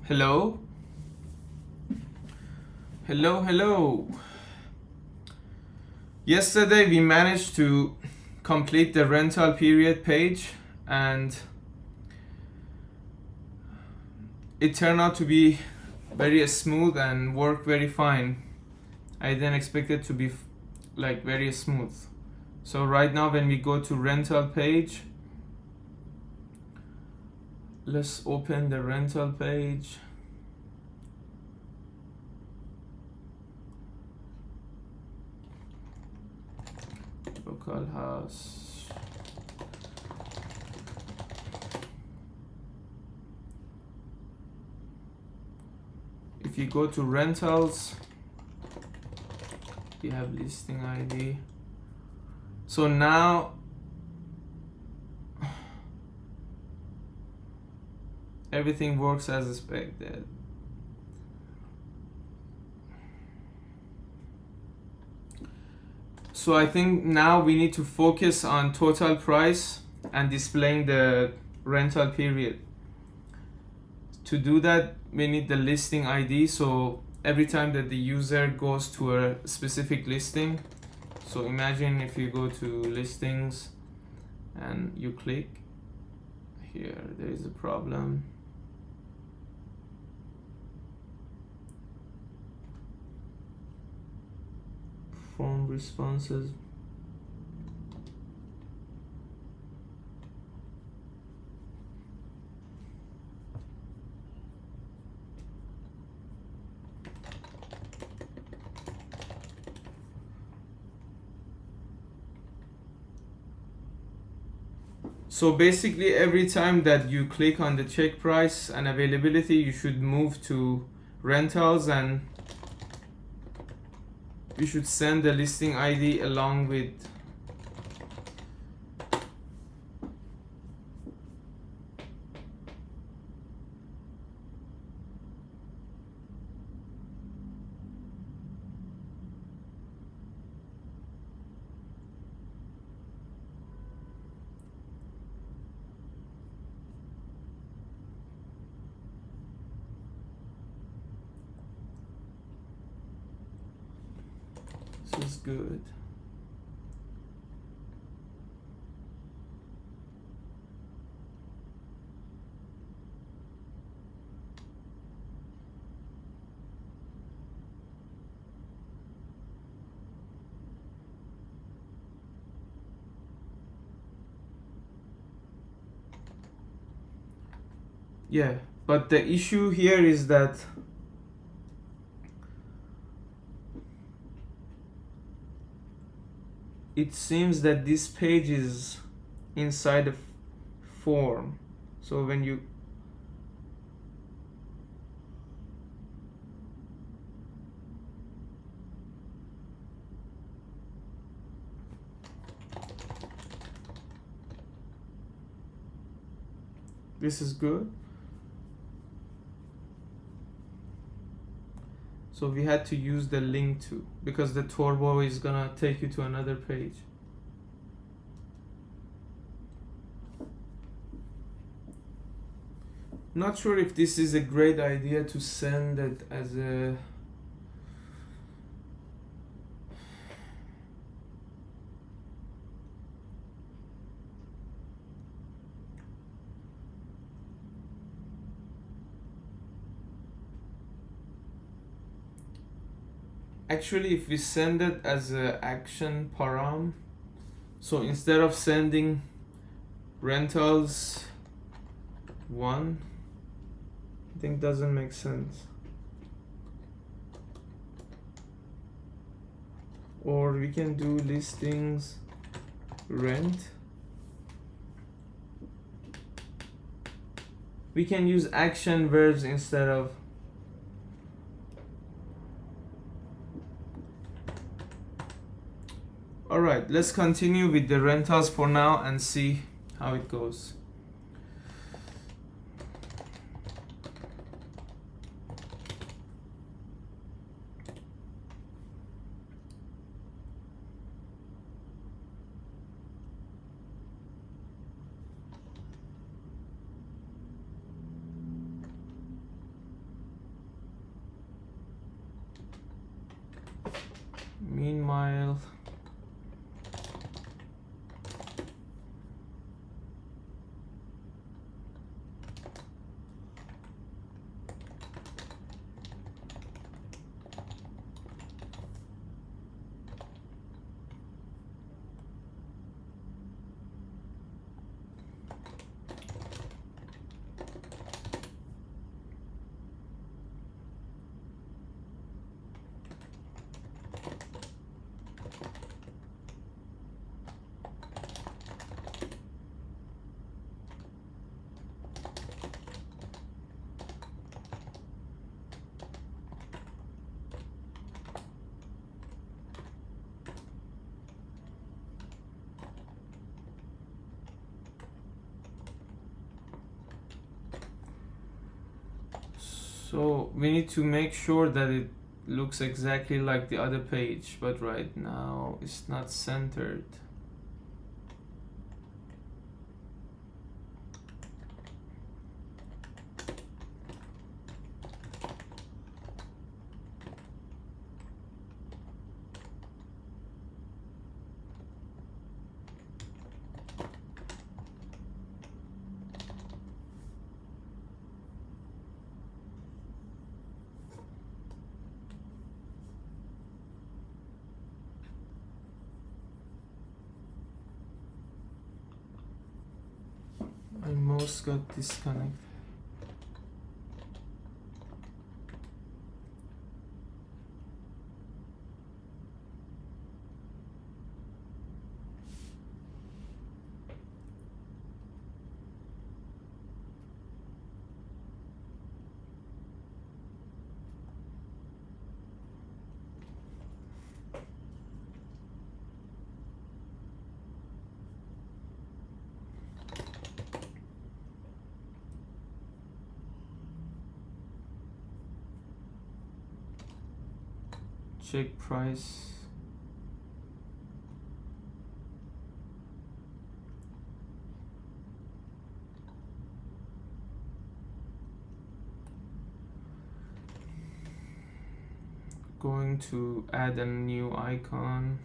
Hello? Hello. Yesterday we managed to complete the rental period page and it turned out to be very smooth and work very fine. I didn't expect it to be like very smooth. So right now when we go to rental page, let's open the rental page. Localhouse. If you go to rentals, you have listing ID. So now everything works as expected. So I think now we need to focus on total price and displaying the rental period. To do that, we need the listing ID. So every time that the user goes to a specific listing, so imagine if you go to listings and you click here, there is a problem. Form responses. So basically every time that you click on the check price and availability, you should move to rentals and you should send the listing ID along with this is good. Yeah, but the issue here is that it seems that this page is inside the form. So when you this is good. So we had to use the link to, because the turbo is gonna take you to another page. Not sure if this is a great idea to send it as a actually if we send it as a action param, so instead of sending rentals 1, I think doesn't make sense. Or we can do listings rent. We can use action verbs instead of Alright, let's continue with the rentals for now and see how it goes. meanwhile, so we need to make sure that it looks exactly like the other page, but right now it's not centered. My mouse got disconnected. Check price. Going to add a new icon.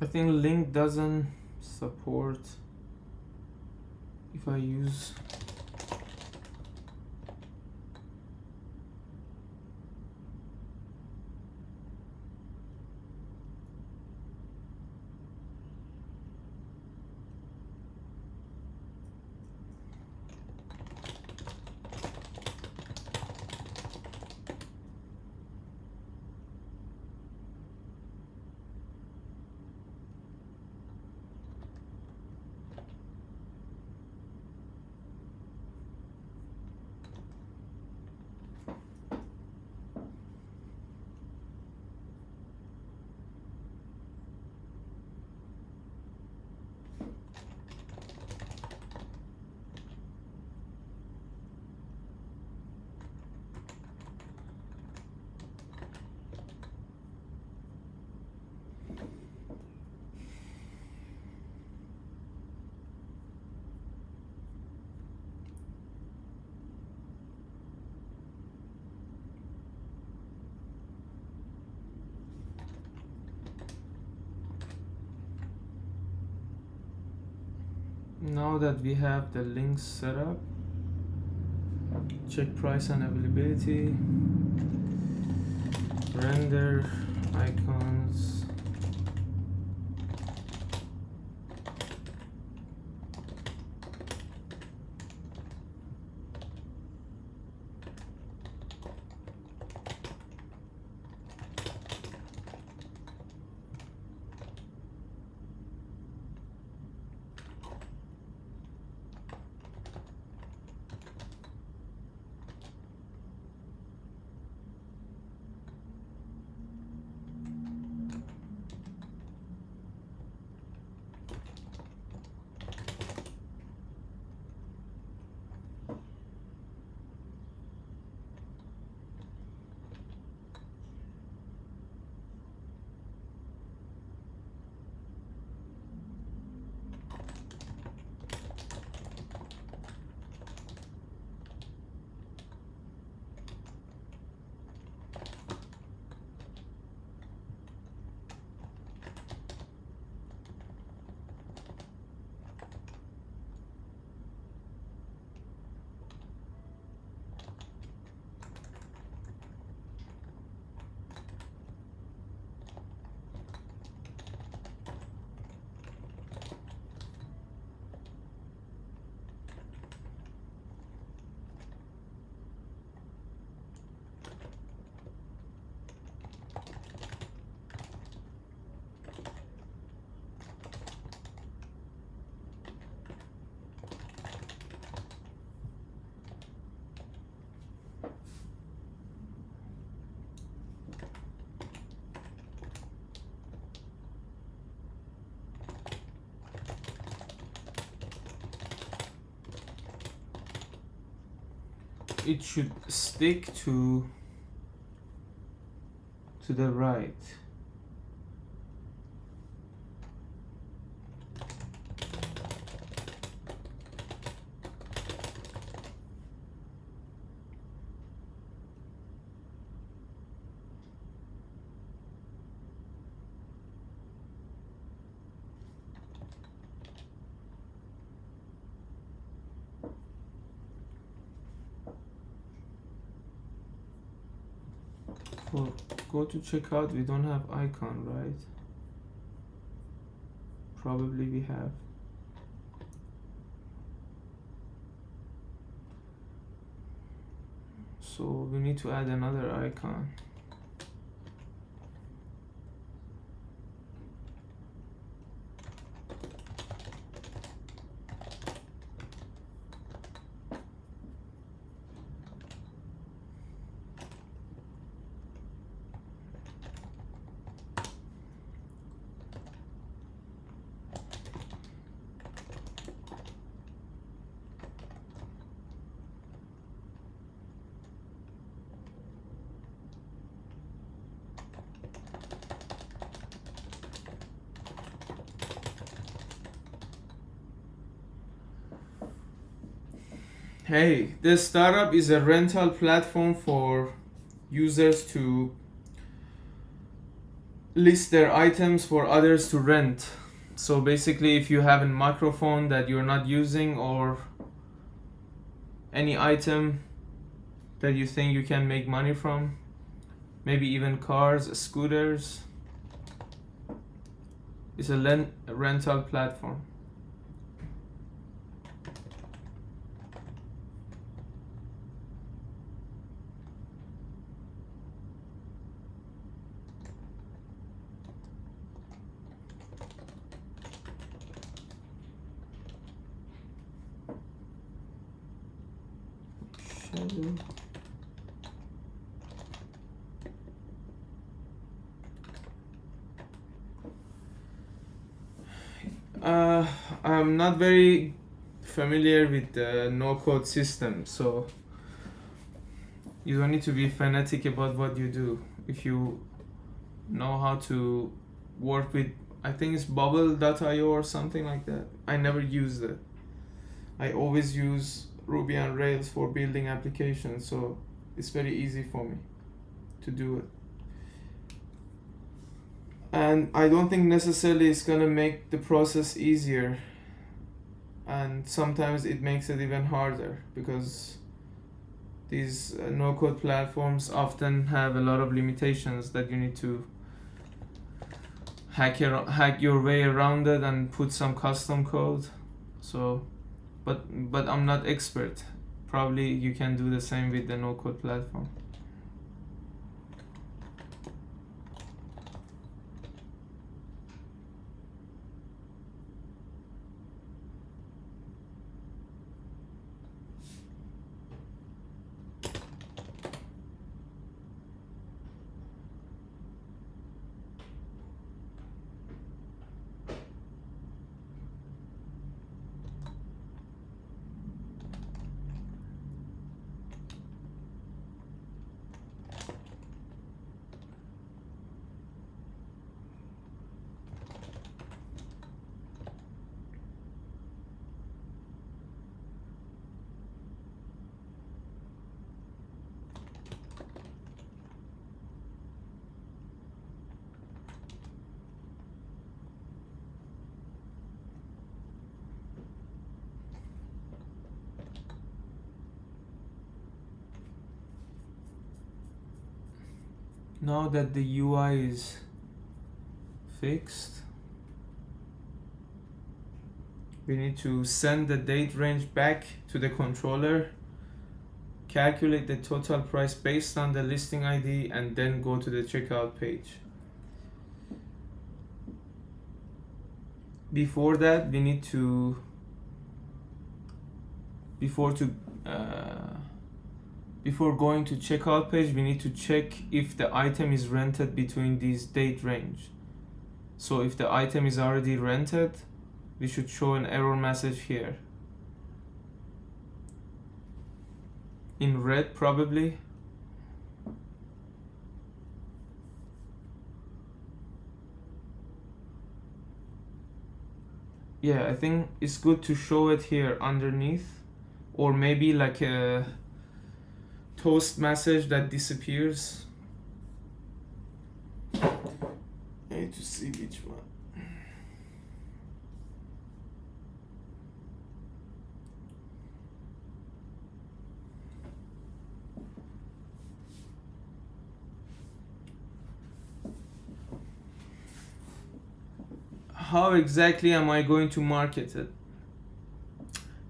I think link doesn't support. If if I use now that we have the links set up, check price and availability, render icons, it should stick to the right. For go to checkout, we don't have icon, right? Probably we have. So we need to add another icon. Hey, this startup is a rental platform for users to list their items for others to rent. So basically, if you have a microphone that you're not using or any item that you think you can make money from, maybe even cars, scooters. It's a rental platform. I'm not very familiar with the no-code system, so you don't need to be fanatic about what you do. If you know how to work with, I think it's bubble.io or something like that. I never used it. I always use Ruby on Rails for building applications, so it's very easy for me to do it. And I don't think necessarily it's gonna make the process easier, and sometimes it makes it even harder, because these no-code platforms often have a lot of limitations that you need to hack your way around it and put some custom code. So but I'm not expert. Probably you can do the same with the no-code platform. Now that the UI is fixed, we need to send the date range back to the controller, calculate the total price based on the listing ID, and then go to the checkout page. Before that, we need to before going to checkout page, we need to check if the item is rented between these date range. So if the item is already rented, we should show an error message here. In red, probably. Yeah, I think it's good to show it here underneath, or maybe like a toast message that disappears. I need to see which one. How exactly am I going to market it?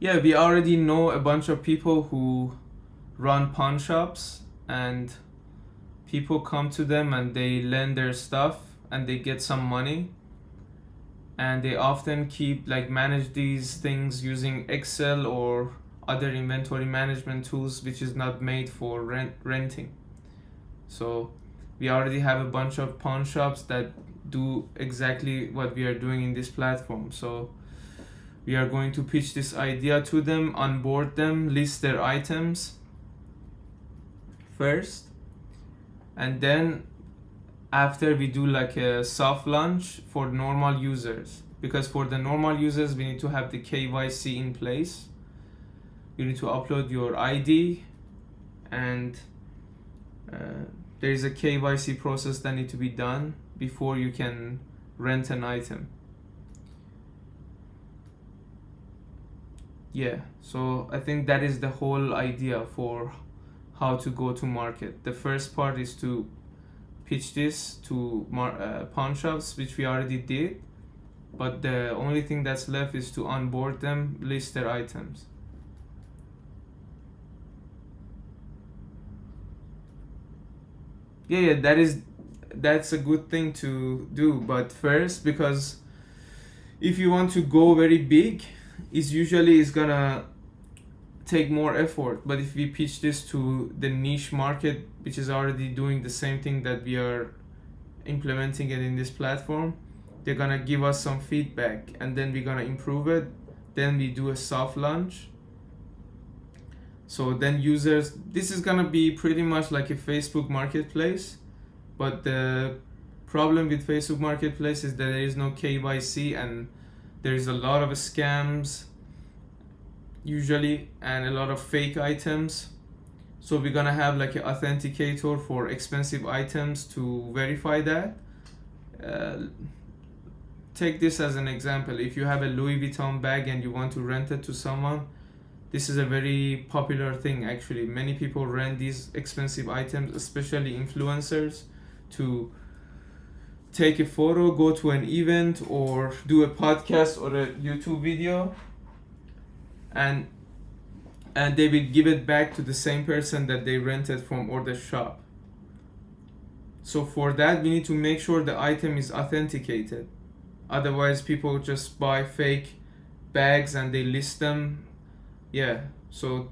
Yeah, we already know a bunch of people who run pawn shops, and people come to them and they lend their stuff and they get some money, and they often manage these things using Excel or other inventory management tools which is not made for renting. So we already have a bunch of pawn shops that do exactly what we are doing in this platform. So we are going to pitch this idea to them, onboard them, list their items first, and then after we do like a soft launch for normal users, because for the normal users we need to have the KYC in place. You need to upload your ID, and there is a KYC process that need to be done before you can rent an item. Yeah, so I think that is the whole idea for how to go to market. The first part is to pitch this to pawn shops, which we already did, but the only thing that's left is to onboard them, list their items. Yeah, that's a good thing to do, but first, because if you want to go very big, it's gonna take more effort. But if we pitch this to the niche market, which is already doing the same thing that we are implementing it in this platform, they're gonna give us some feedback, and then we're gonna improve it. Then we do a soft launch. So then users, this is gonna be pretty much like a Facebook marketplace, but the problem with Facebook marketplace is that there is no KYC, and there is a lot of scams usually, and a lot of fake items. So we're gonna have like an authenticator for expensive items to verify that. Take this as an example. If you have a Louis Vuitton bag and you want to rent it to someone, this is a very popular thing actually. Many people rent these expensive items, especially influencers, to take a photo, go to an event, or do a podcast or a YouTube video, and they will give it back to the same person that they rented from, or the shop. So for that, we need to make sure the item is authenticated. Otherwise, people just buy fake bags and they list them. Yeah, so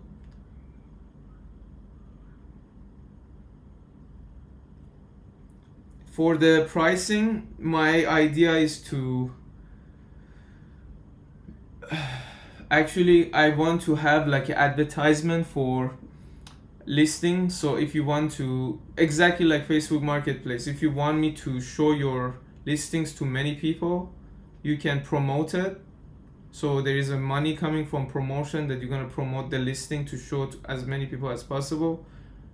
for the pricing, my idea is to actually, I want to have like an advertisement for listing. So if you want to, exactly like Facebook Marketplace, if you want me to show your listings to many people, you can promote it. So there is a money coming from promotion, that you're going to promote the listing to show to as many people as possible,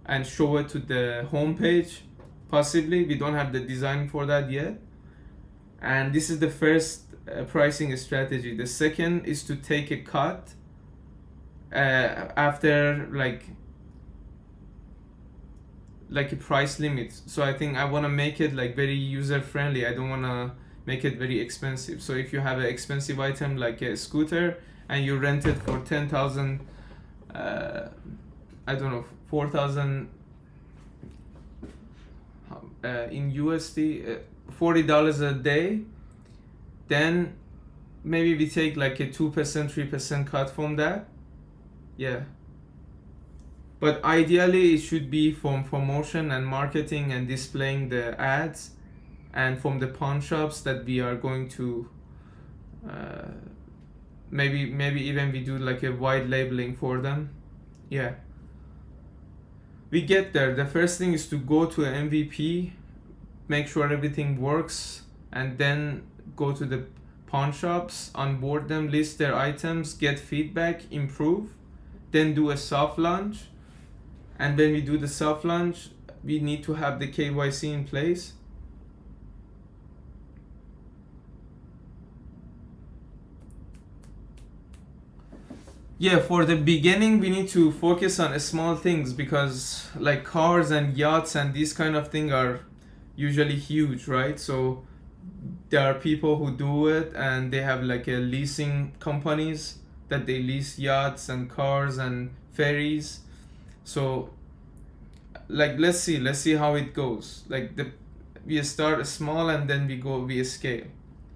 and show it to the homepage. Possibly, we don't have the design for that yet. And this is the first pricing strategy. The second is to take a cut after like a price limit. So I think I want to make it like very user friendly. I don't want to make it very expensive. So if you have an expensive item like a scooter and you rent it for 10,000, I don't know, 4,000 in USD, $40 a day, then maybe we take like a 2%, 3% cut from that. Yeah. But ideally it should be from promotion and marketing and displaying the ads, and from the pawn shops that we are going to maybe even we do like a wide labeling for them. Yeah, we get there. The first thing is to go to an MVP, make sure everything works, and then go to the pawn shops, onboard them, list their items, get feedback, improve, then do a soft launch. And when we do the soft launch, we need to have the KYC in place. Yeah, for the beginning, we need to focus on small things, because like cars and yachts and these kind of things are usually huge, right? So there are people who do it, and they have like a leasing companies that they lease yachts and cars and ferries. So like let's see how it goes. Like we start small and then we scale.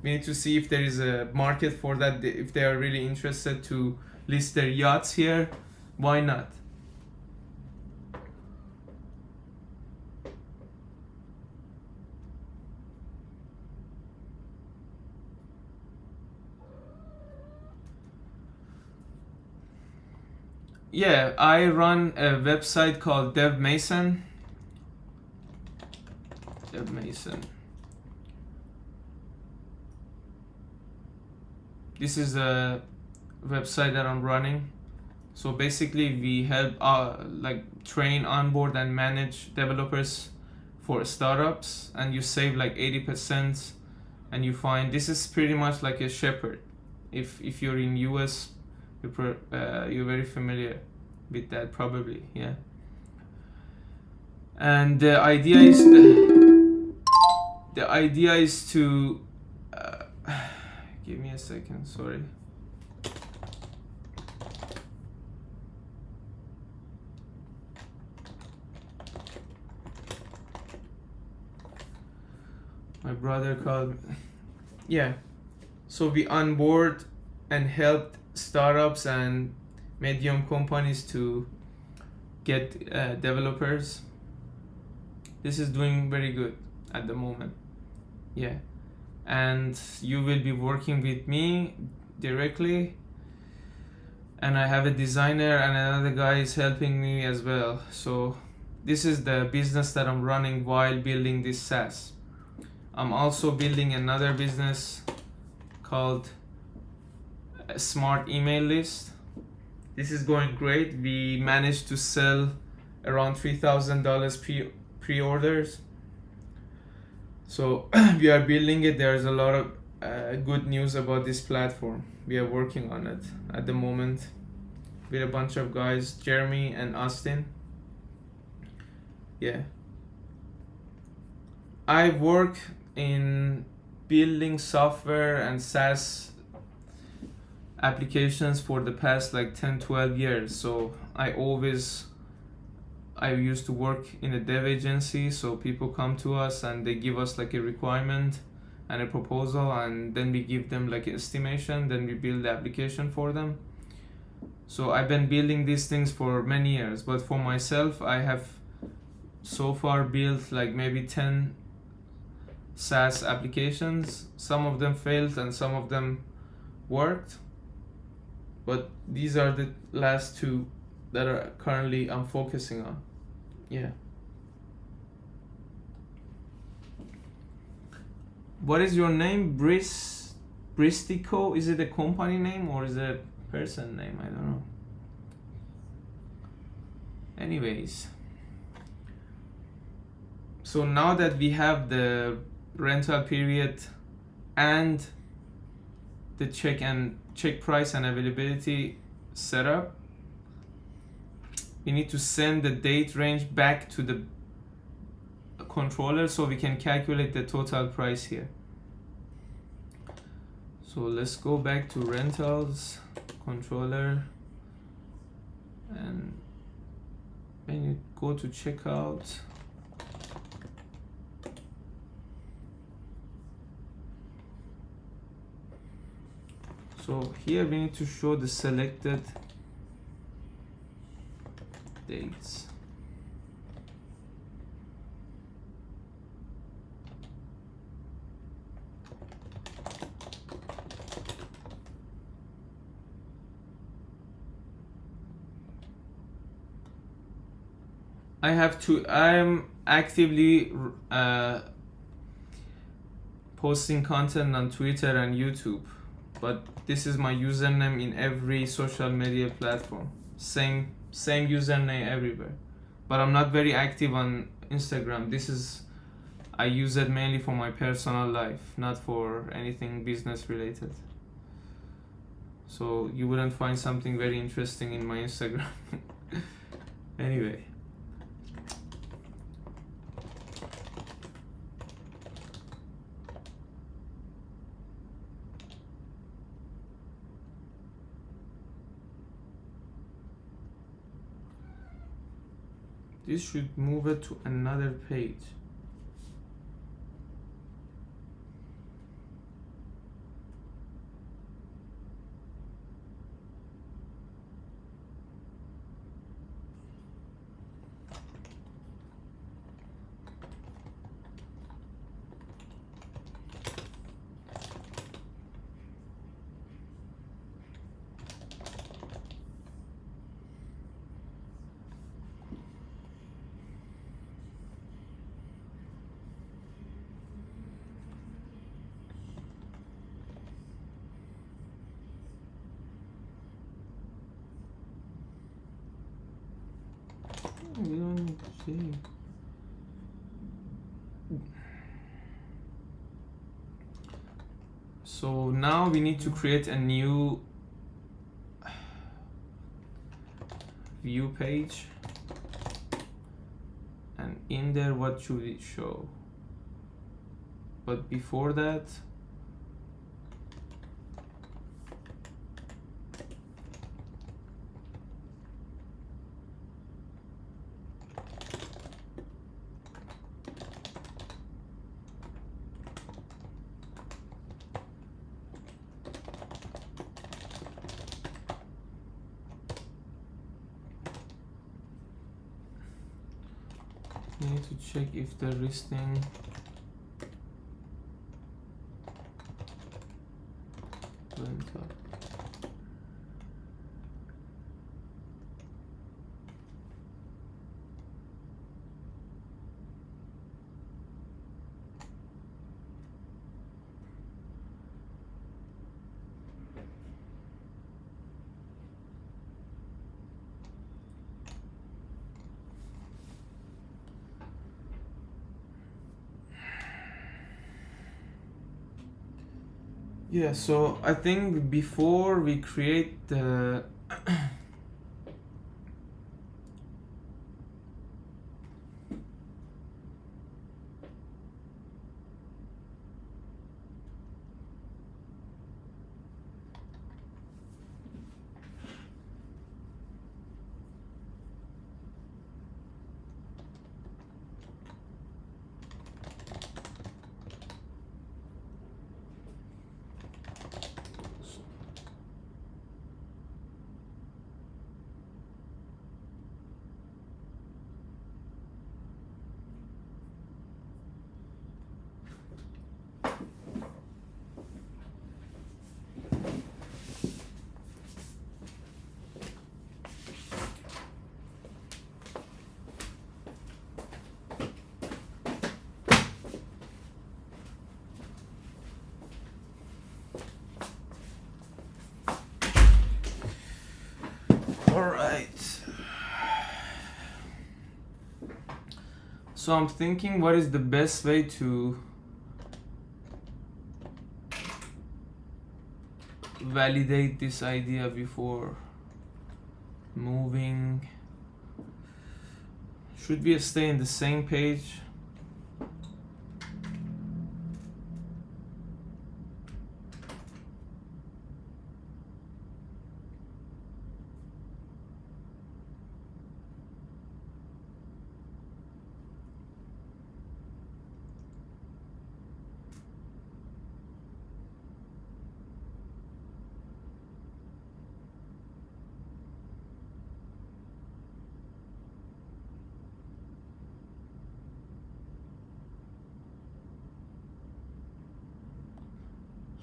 We need to see if there is a market for that, if they are really interested to list their yachts here. Why not? Yeah, I run a website called DevMason. This is a website that I'm running. So basically we help like train, onboard, and manage developers for startups, and you save like 80%, and you find this is pretty much like a shepherd. If you're in US, You're very familiar with that probably, yeah. And the idea is to give me a second, sorry. My brother called me. Yeah, so we onboard and help startups and medium companies to get developers. This is doing very good at the moment, yeah. And you will be working with me directly, and I have a designer and another guy is helping me as well. So this is the business that I'm running while building this SaaS. I'm also building another business called a smart email list. This is going great. We managed to sell around $3,000 pre-orders. So we are building it. There's a lot of good news about this platform. We are working on it at the moment with a bunch of guys, Jeremy and Austin. Yeah. I work in building software and SaaS applications for the past like 10-12 years. So I used to work in a dev agency, so people come to us and they give us like a requirement and a proposal, and then we give them like an estimation, then we build the application for them. So I've been building these things for many years, but for myself I have so far built like maybe 10 SaaS applications. Some of them failed and some of them worked, but these are the last two that are currently I'm focusing on. Yeah. What is your name? Bristico? Is it a company name or is it a person name? I don't know. Anyways, so now that we have the rental period and the check price and availability set up, we need to send the date range back to the controller so we can calculate the total price here. So let's go back to rentals, controller, and when you go to checkout, so here we need to show the selected dates. I'm actively posting content on Twitter and YouTube, but this is my username in every social media platform. Same username everywhere. But I'm not very active on Instagram. I use it mainly for my personal life, not for anything business related. So you wouldn't find something very interesting in my Instagram. Anyway. This should move it to another page. We don't need to see. So now we need to create a new view page, and in there what should it show? But before that, we need to check if the listing went up. Yeah, so I think before we create the Alright. So I'm thinking, what is the best way to validate this idea before moving? Should we stay in the same page?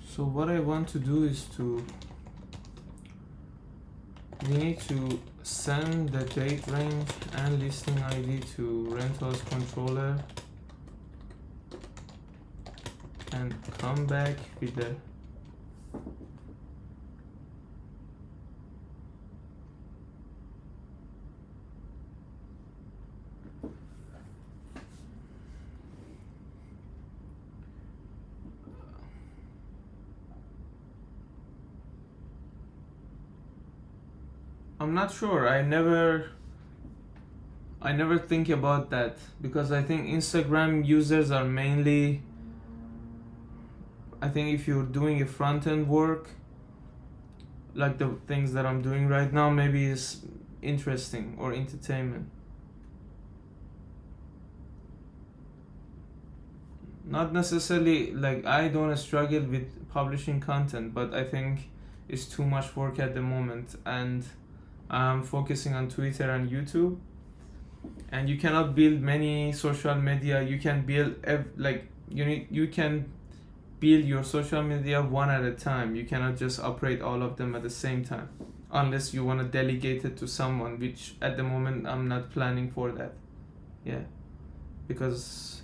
So what I want to do is we need to send the date range and listing ID to rentals controller and come back with the I'm not sure. I never think about that because I think Instagram users are mainly, I think if you're doing a front-end work like the things that I'm doing right now, maybe is interesting or entertainment. Not necessarily, like, I don't struggle with publishing content, but I think it's too much work at the moment, and I'm focusing on Twitter and YouTube, and you cannot build many social media. You can build you can build your social media one at a time. You cannot just operate all of them at the same time unless you want to delegate it to someone, which at the moment I'm not planning for that. Yeah, because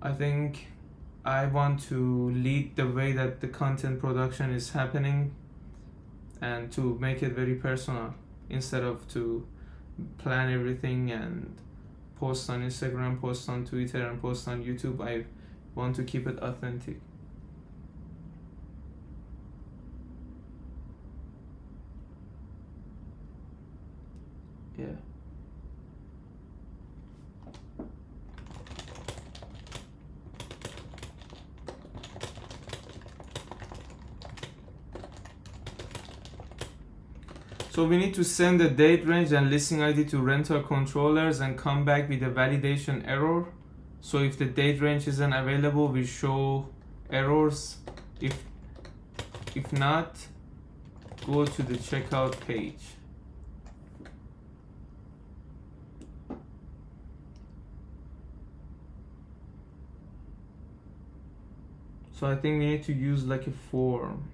I think I want to lead the way that the content production is happening and to make it very personal instead of to plan everything and post on Instagram, post on Twitter, and post on YouTube. I want to keep it authentic. Yeah. So we need to send the date range and listing ID to rental controllers and come back with a validation error. So if the date range isn't available, we show errors. If not, go to the checkout page. So I think we need to use like a form.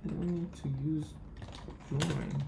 I don't need to use join.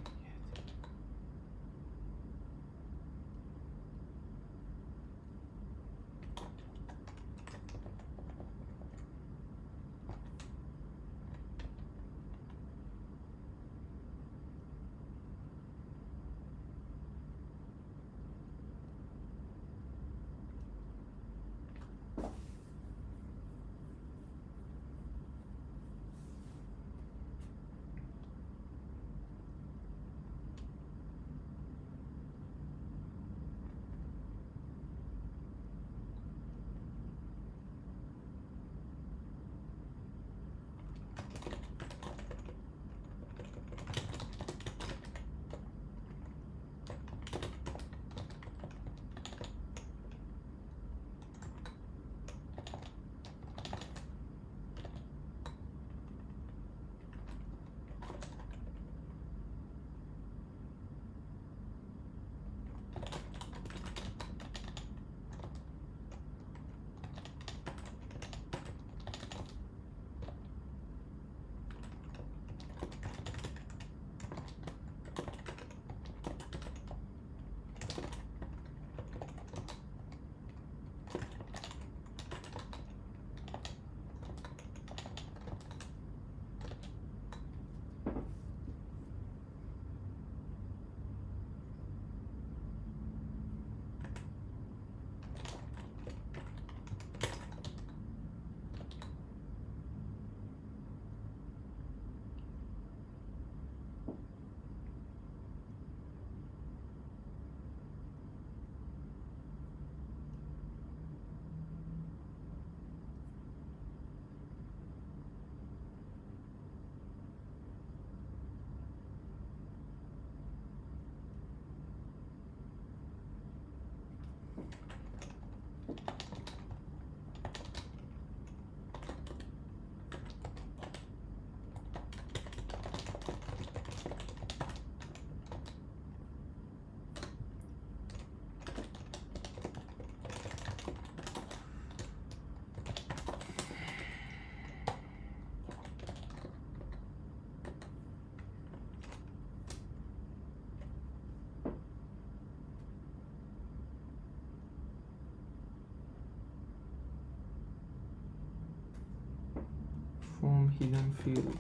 Form hidden field.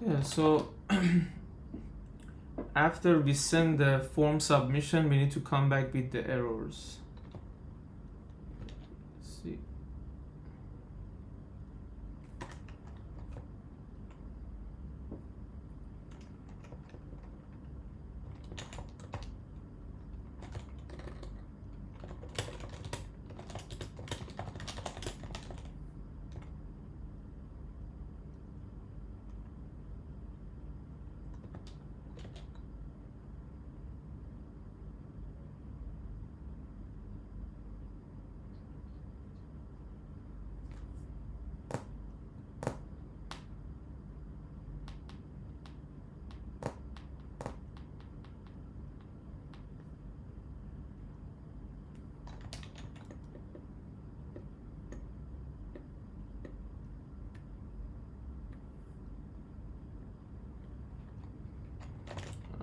Yeah, so after we send the form submission, we need to come back with the errors. Let's see.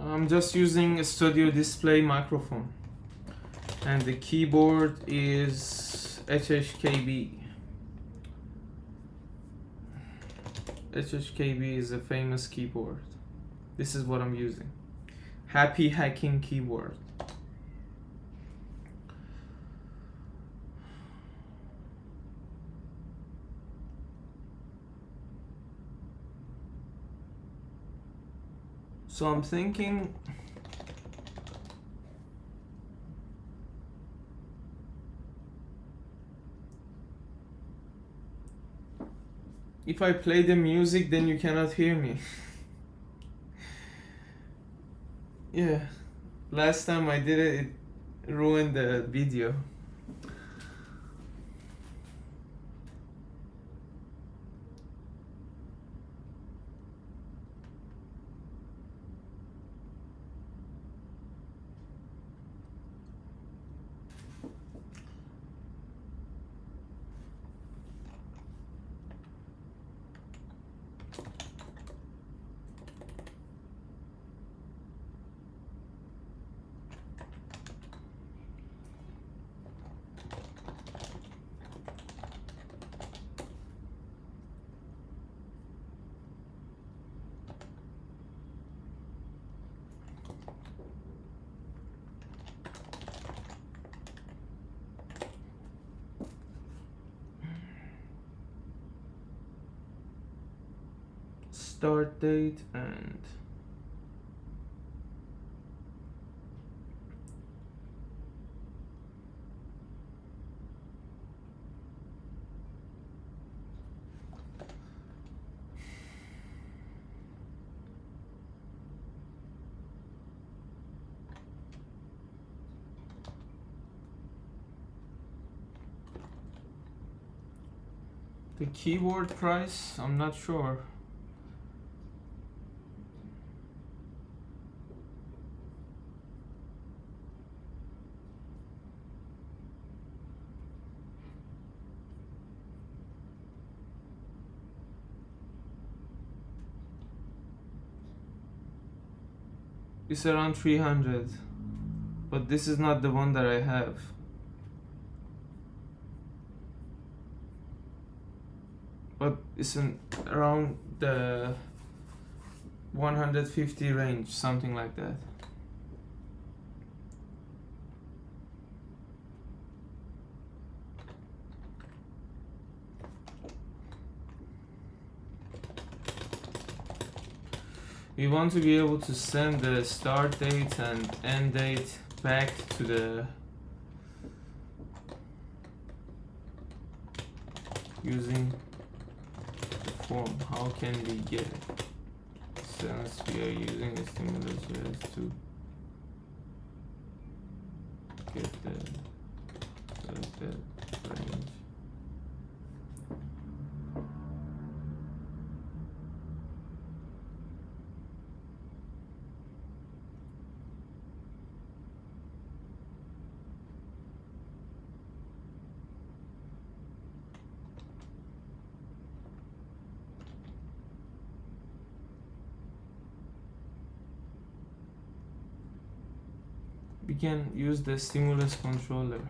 I'm just using a studio display microphone and the keyboard is HHKB. HHKB is a famous keyboard. This is what I'm using. Happy hacking keyboard. So I'm thinking if I play the music, then you cannot hear me. Yeah, last time I did it, it ruined the video. Start date and the keyboard price, I'm not sure. It's around 300, but this is not the one that I have. But it's around the 150 range, something like that. We want to be able to send the start date and end date back to the using the form. How can we get it? Since we are using a stimulus to get the range. We can use the stimulus controller.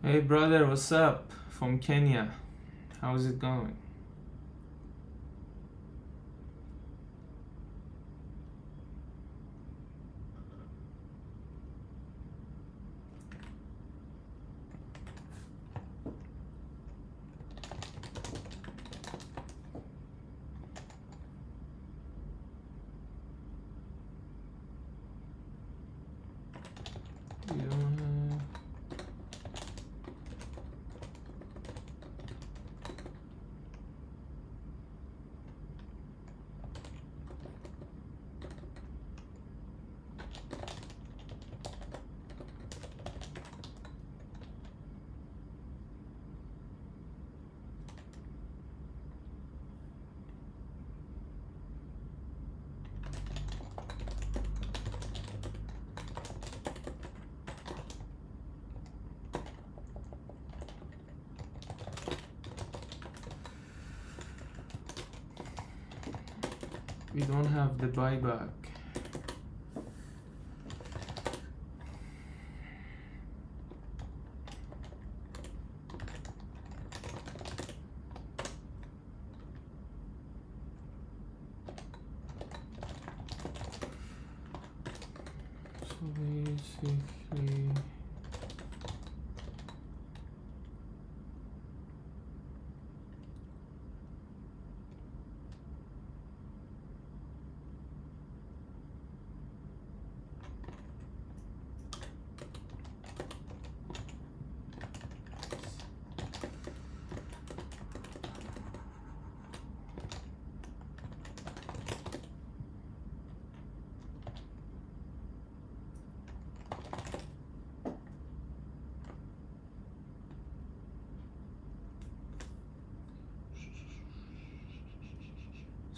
Hey brother, what's up? From Kenya. How's it going? we don't have the buyback. So basically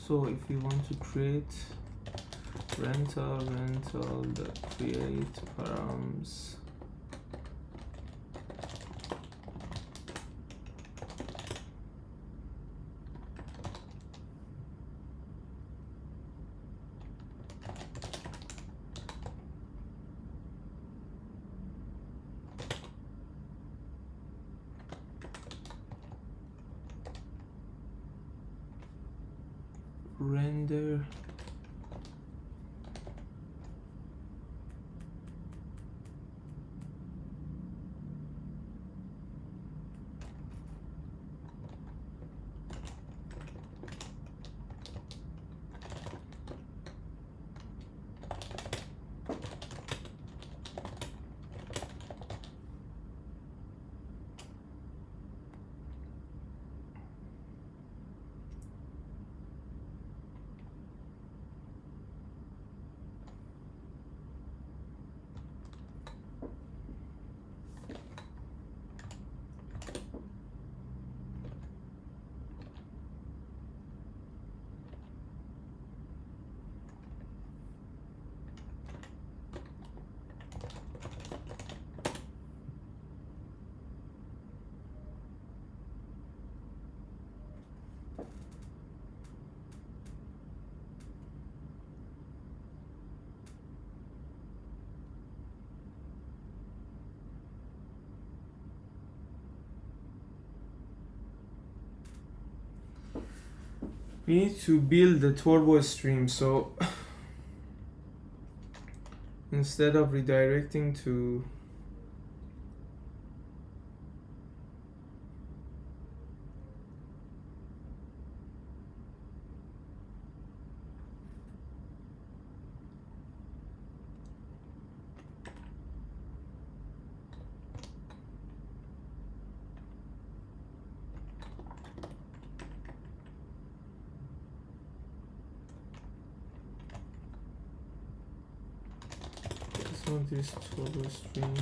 so if you want to create rental the create params render we need to build the turbo stream. So instead of redirecting to this turbo stream.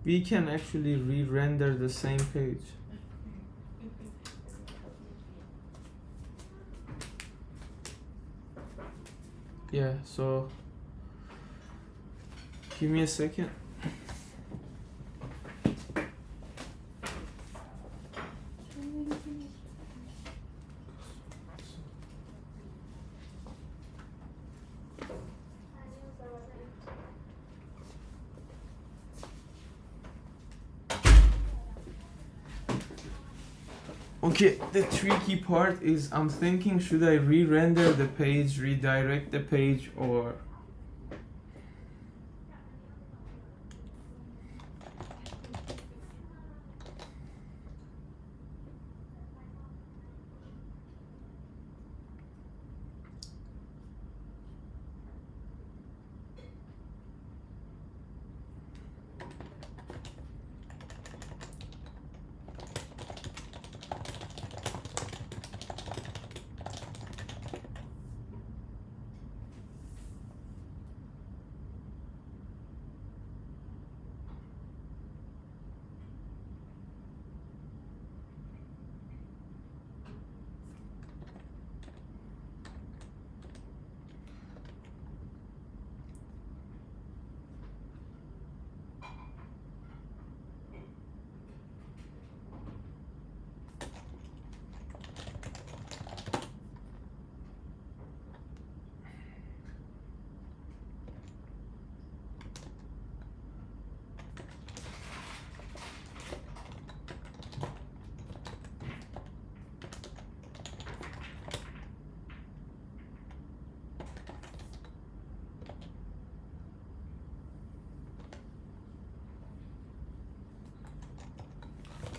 We can actually re-render the same page. Yeah, so Give me a second. Okay, the tricky part is I'm thinking, should I re-render the page, redirect the page, or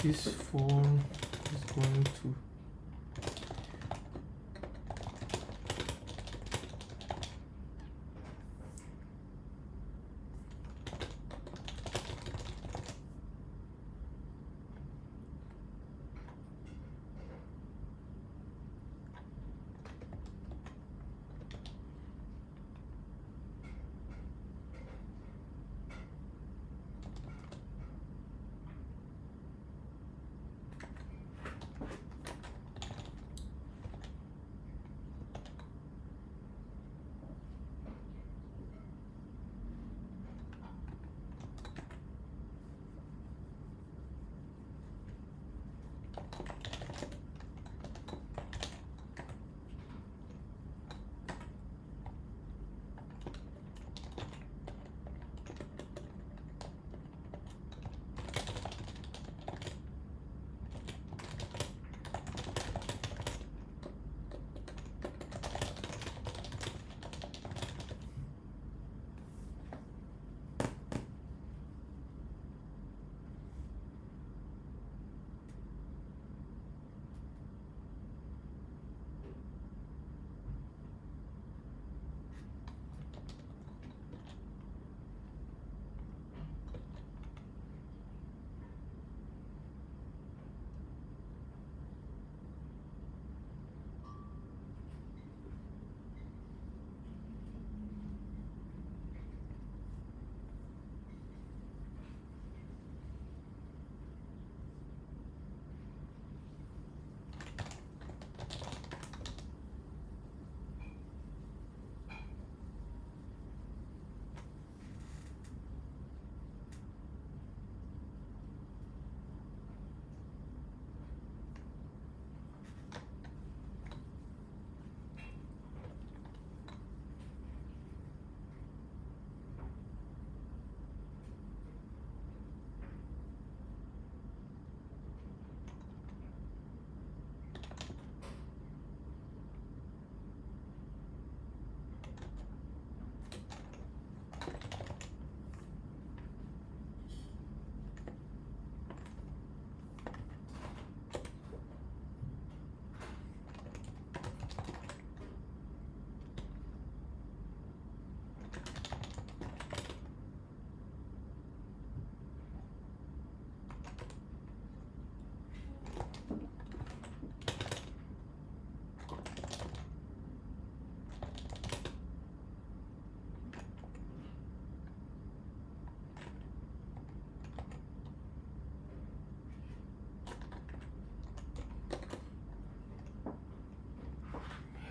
this form is going to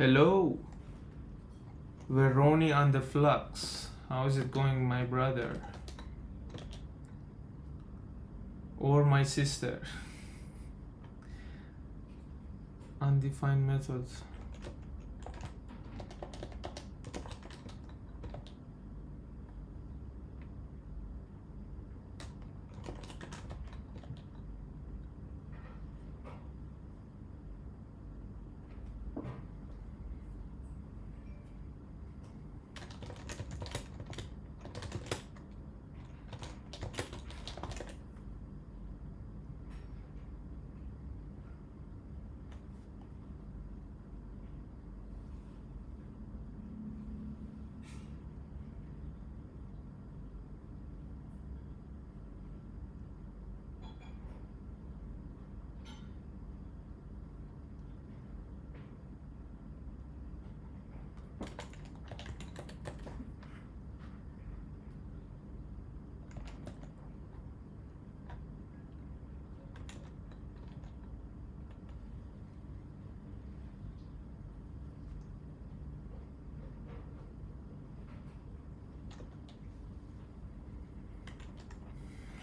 hello, Veroni on the flux. How is it going, my brother? Or my sister? Undefined methods.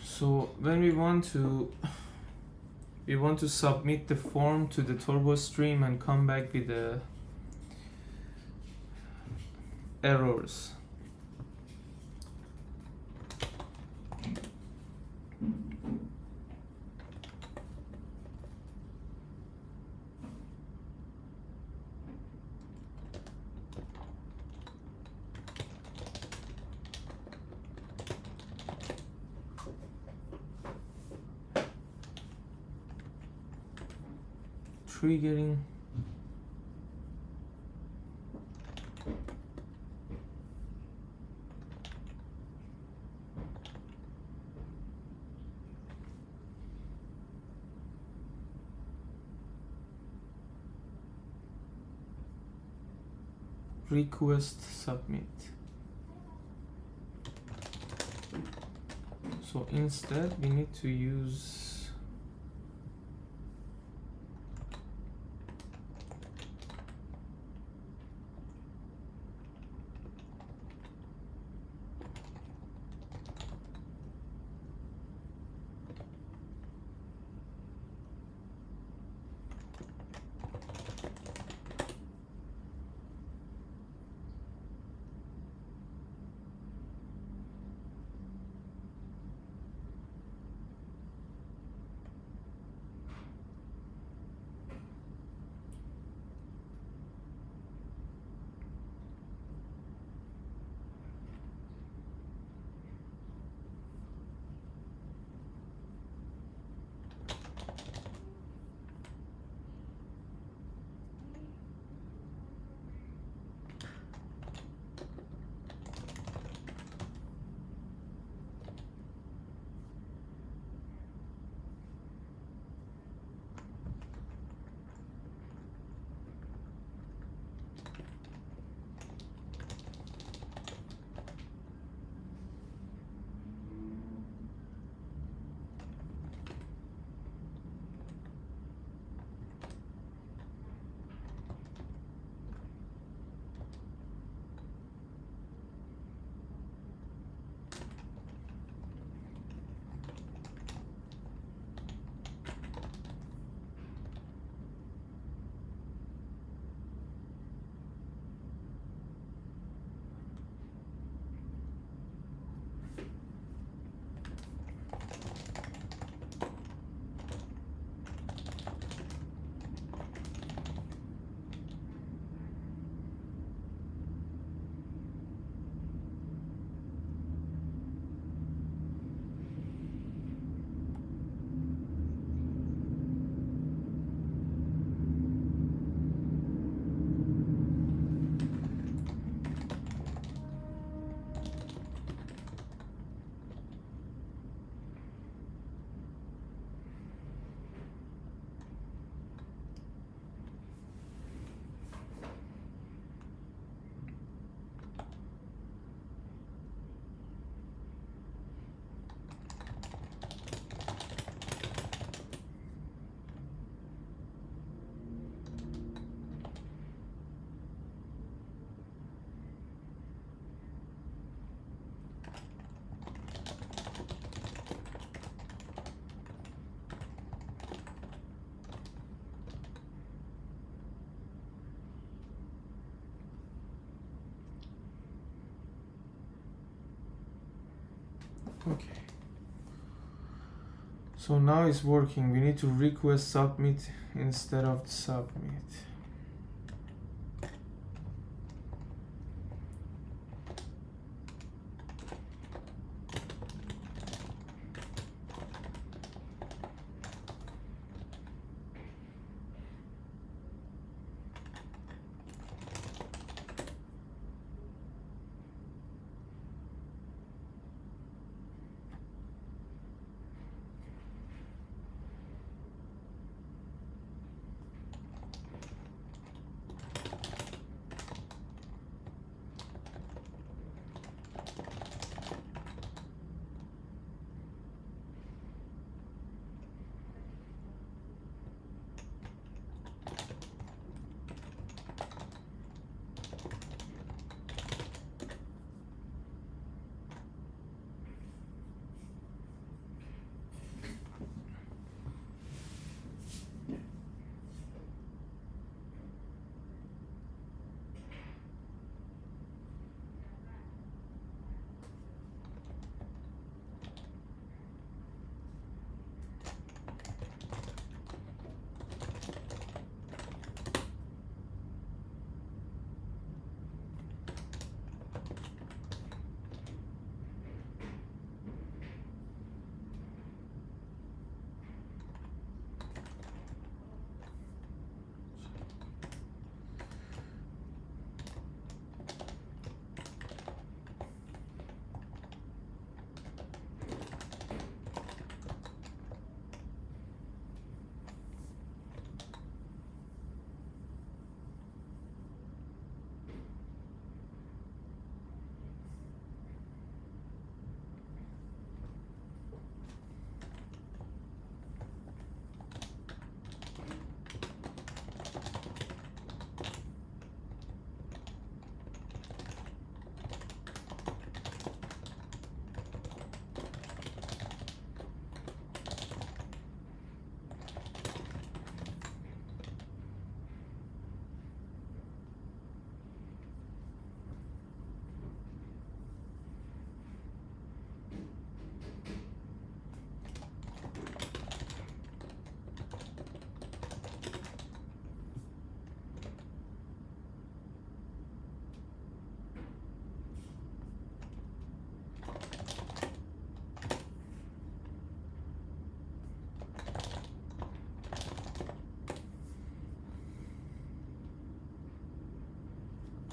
So when we want to submit the form to the turbo stream and come back with the errors. Triggering. Request submit. So instead we need to use Okay. So now it's working. We need to request submit instead of submit.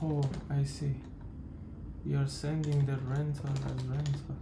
Oh, I see. You're sending the rental as rental.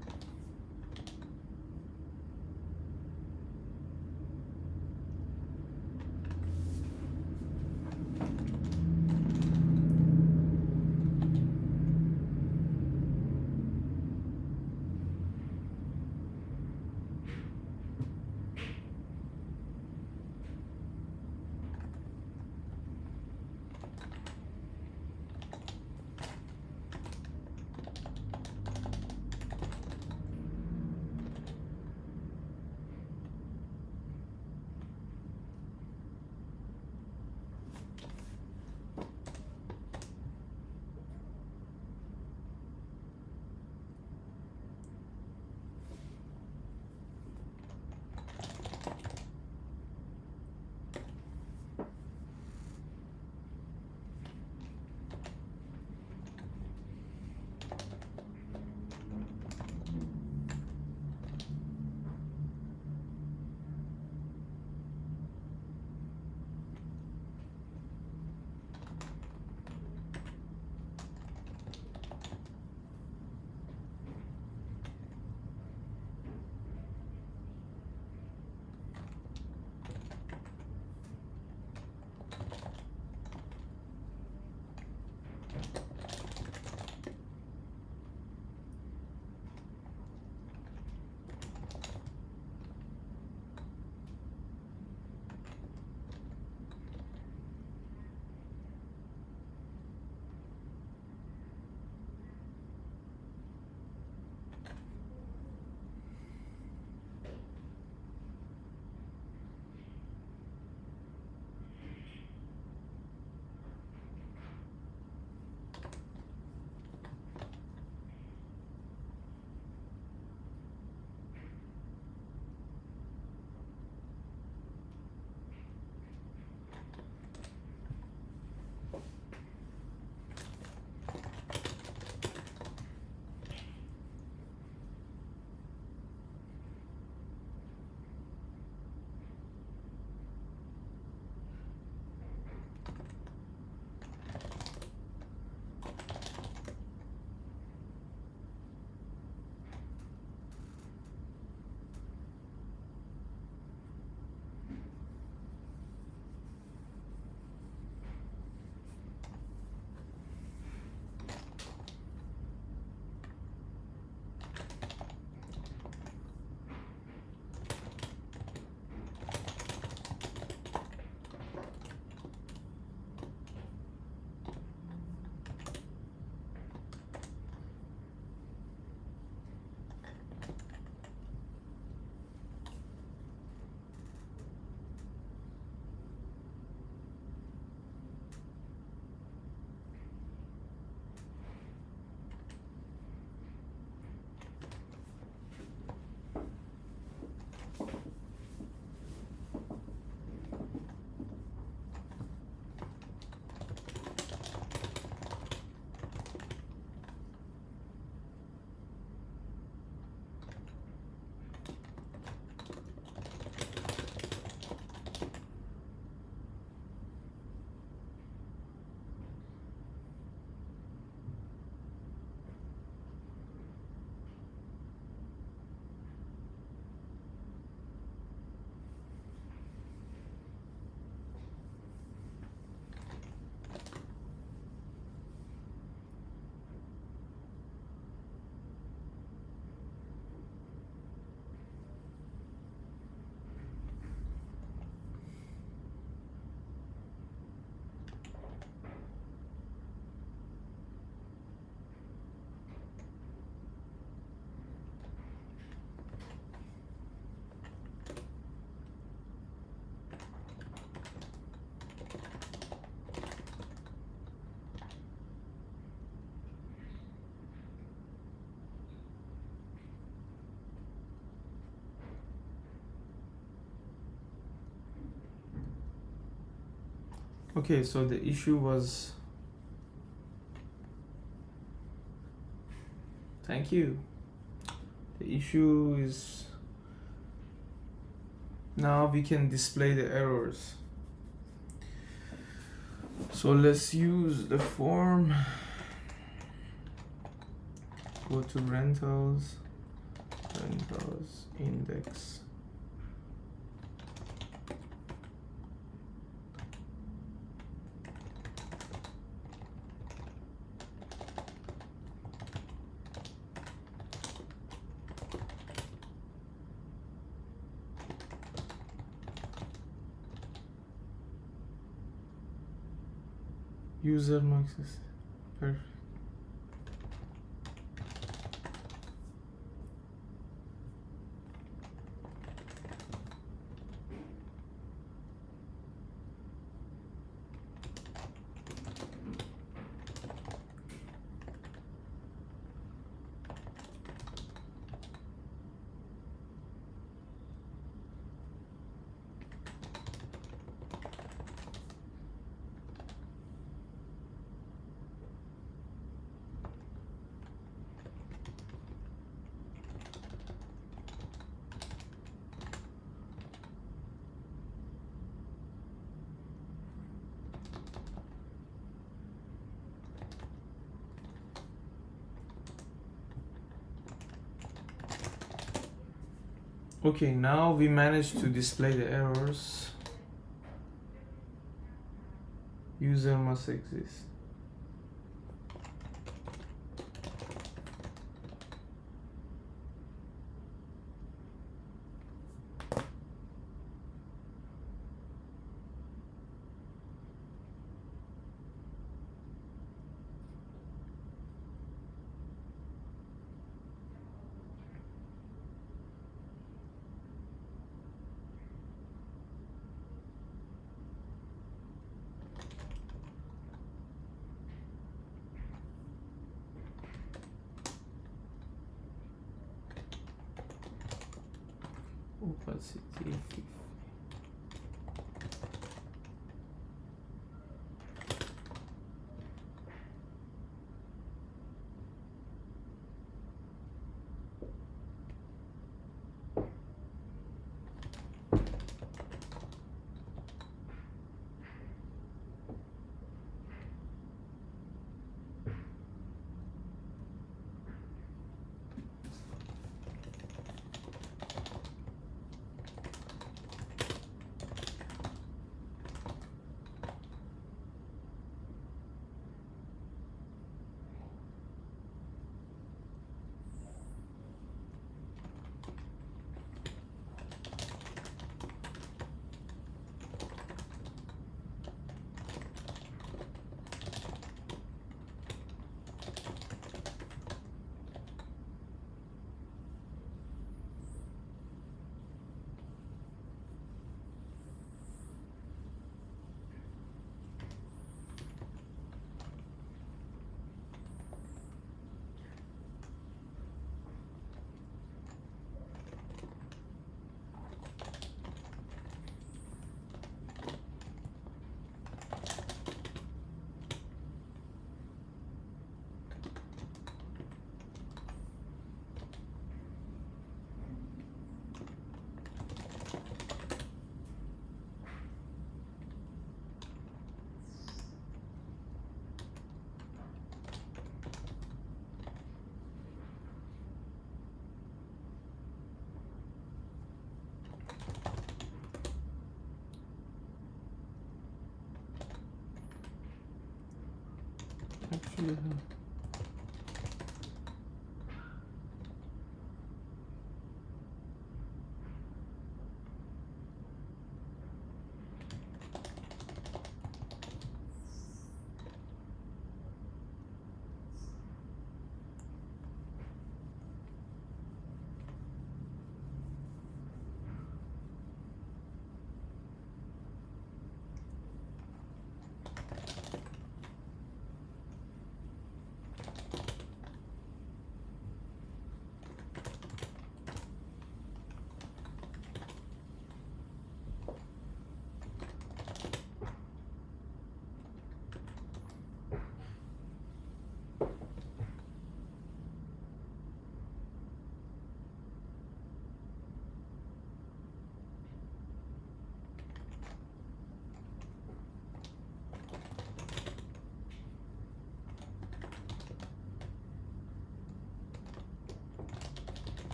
Okay, so the issue was, thank you. The issue is now we can display the errors. So let's use the form. Go to rentals, index. User access. Perfect. Okay, now we managed to display the errors. User must exist. Opacity. Actually,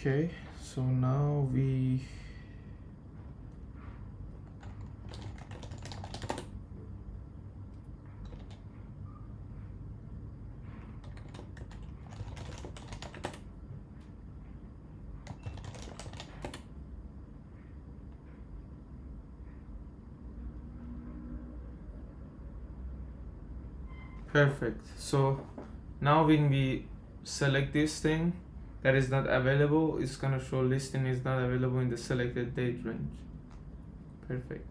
Okay, so now we perfect. So now when we select this thing that is not available, it's gonna show listing is not available in the selected date range. Perfect.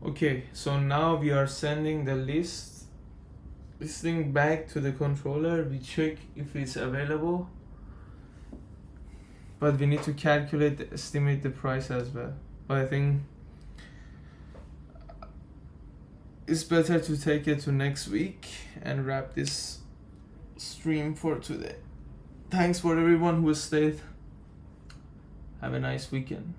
Okay, so now we are sending the listing back to the controller. We check if it's available, but we need to estimate the price as well. But I think it's better to take it to next week and wrap this stream for today. Thanks for everyone who stayed. Have a nice weekend.